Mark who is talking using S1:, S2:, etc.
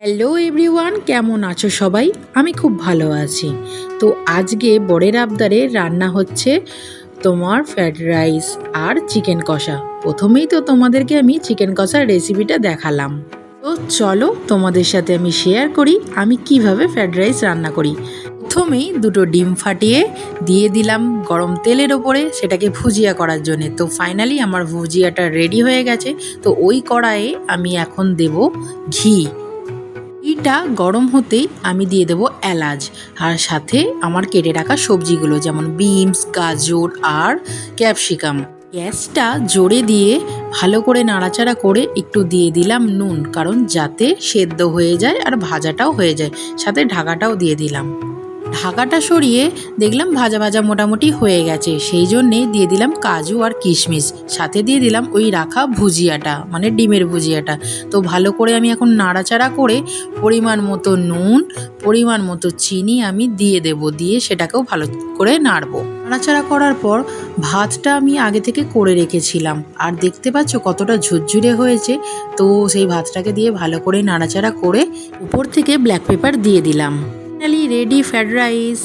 S1: Hello everyone, কেমন আছো সবাই? আমি খুব ভালো আছি। তো আজকে বরের আবদারে রান্না হচ্ছে তোমার ফ্রাইড রাইস আর চিকেন কষা। প্রথমেই তো তোমাদেরকে আমি চিকেন কষার রেসিপিটা দেখালাম। তো চলো তোমাদের সাথে আমি শেয়ার করি আমি কিভাবে ফ্রাইড রাইস রান্না করি। প্রথমেই দুটো ডিম ফাটিয়ে দিয়ে দিলাম গরম তেলের ওপরে, সেটাকে ভুজিয়া করার জন্য। তো ফাইনালি আমার ভুজিয়াটা রেডি হয়ে গেছে। তো ওই কড়াইয়ে আমি এখন দেব ঘি। ঘিটা গরম হতেই আমি দিয়ে দেবো এলাচ, আর সাথে আমার কেটে রাখা সবজিগুলো যেমন বিনস, গাজর আর ক্যাপসিকাম। গ্যাসটা জোরে দিয়ে ভালো করে নাড়াচাড়া করে একটু দিয়ে দিলাম নুন, কারণ যাতে সেদ্ধ হয়ে যায় আর ভাজাটাও হয়ে যায়। সাথে ঢাকাটাও দিয়ে দিলাম। ঢাকাটা সরিয়ে দেখলাম ভাজা ভাজা মোটামুটি হয়ে গেছে, সেই জন্যে দিয়ে দিলাম কাজু আর কিশমিশ, সাথে দিয়ে দিলাম ওই রাখা ভুজিয়াটা মানে ডিমের ভুজিয়াটা। তো ভালো করে আমি এখন নাড়াচাড়া করে পরিমাণ মতো নুন, পরিমাণ মতো চিনি আমি দিয়ে দেব, দিয়ে সেটাকেও ভালো করে নাড়বো। নাড়াচাড়া করার পর ভাতটা আমি আগে থেকে করে রেখেছিলাম, আর দেখতে পাচ্ছ কতটা ঝুরঝুরে হয়েছে। তো সেই ভাতটাকে দিয়ে ভালো করে নাড়াচাড়া করে উপর থেকে ব্ল্যাক পেপার দিয়ে দিলাম। Finally ready fried rice.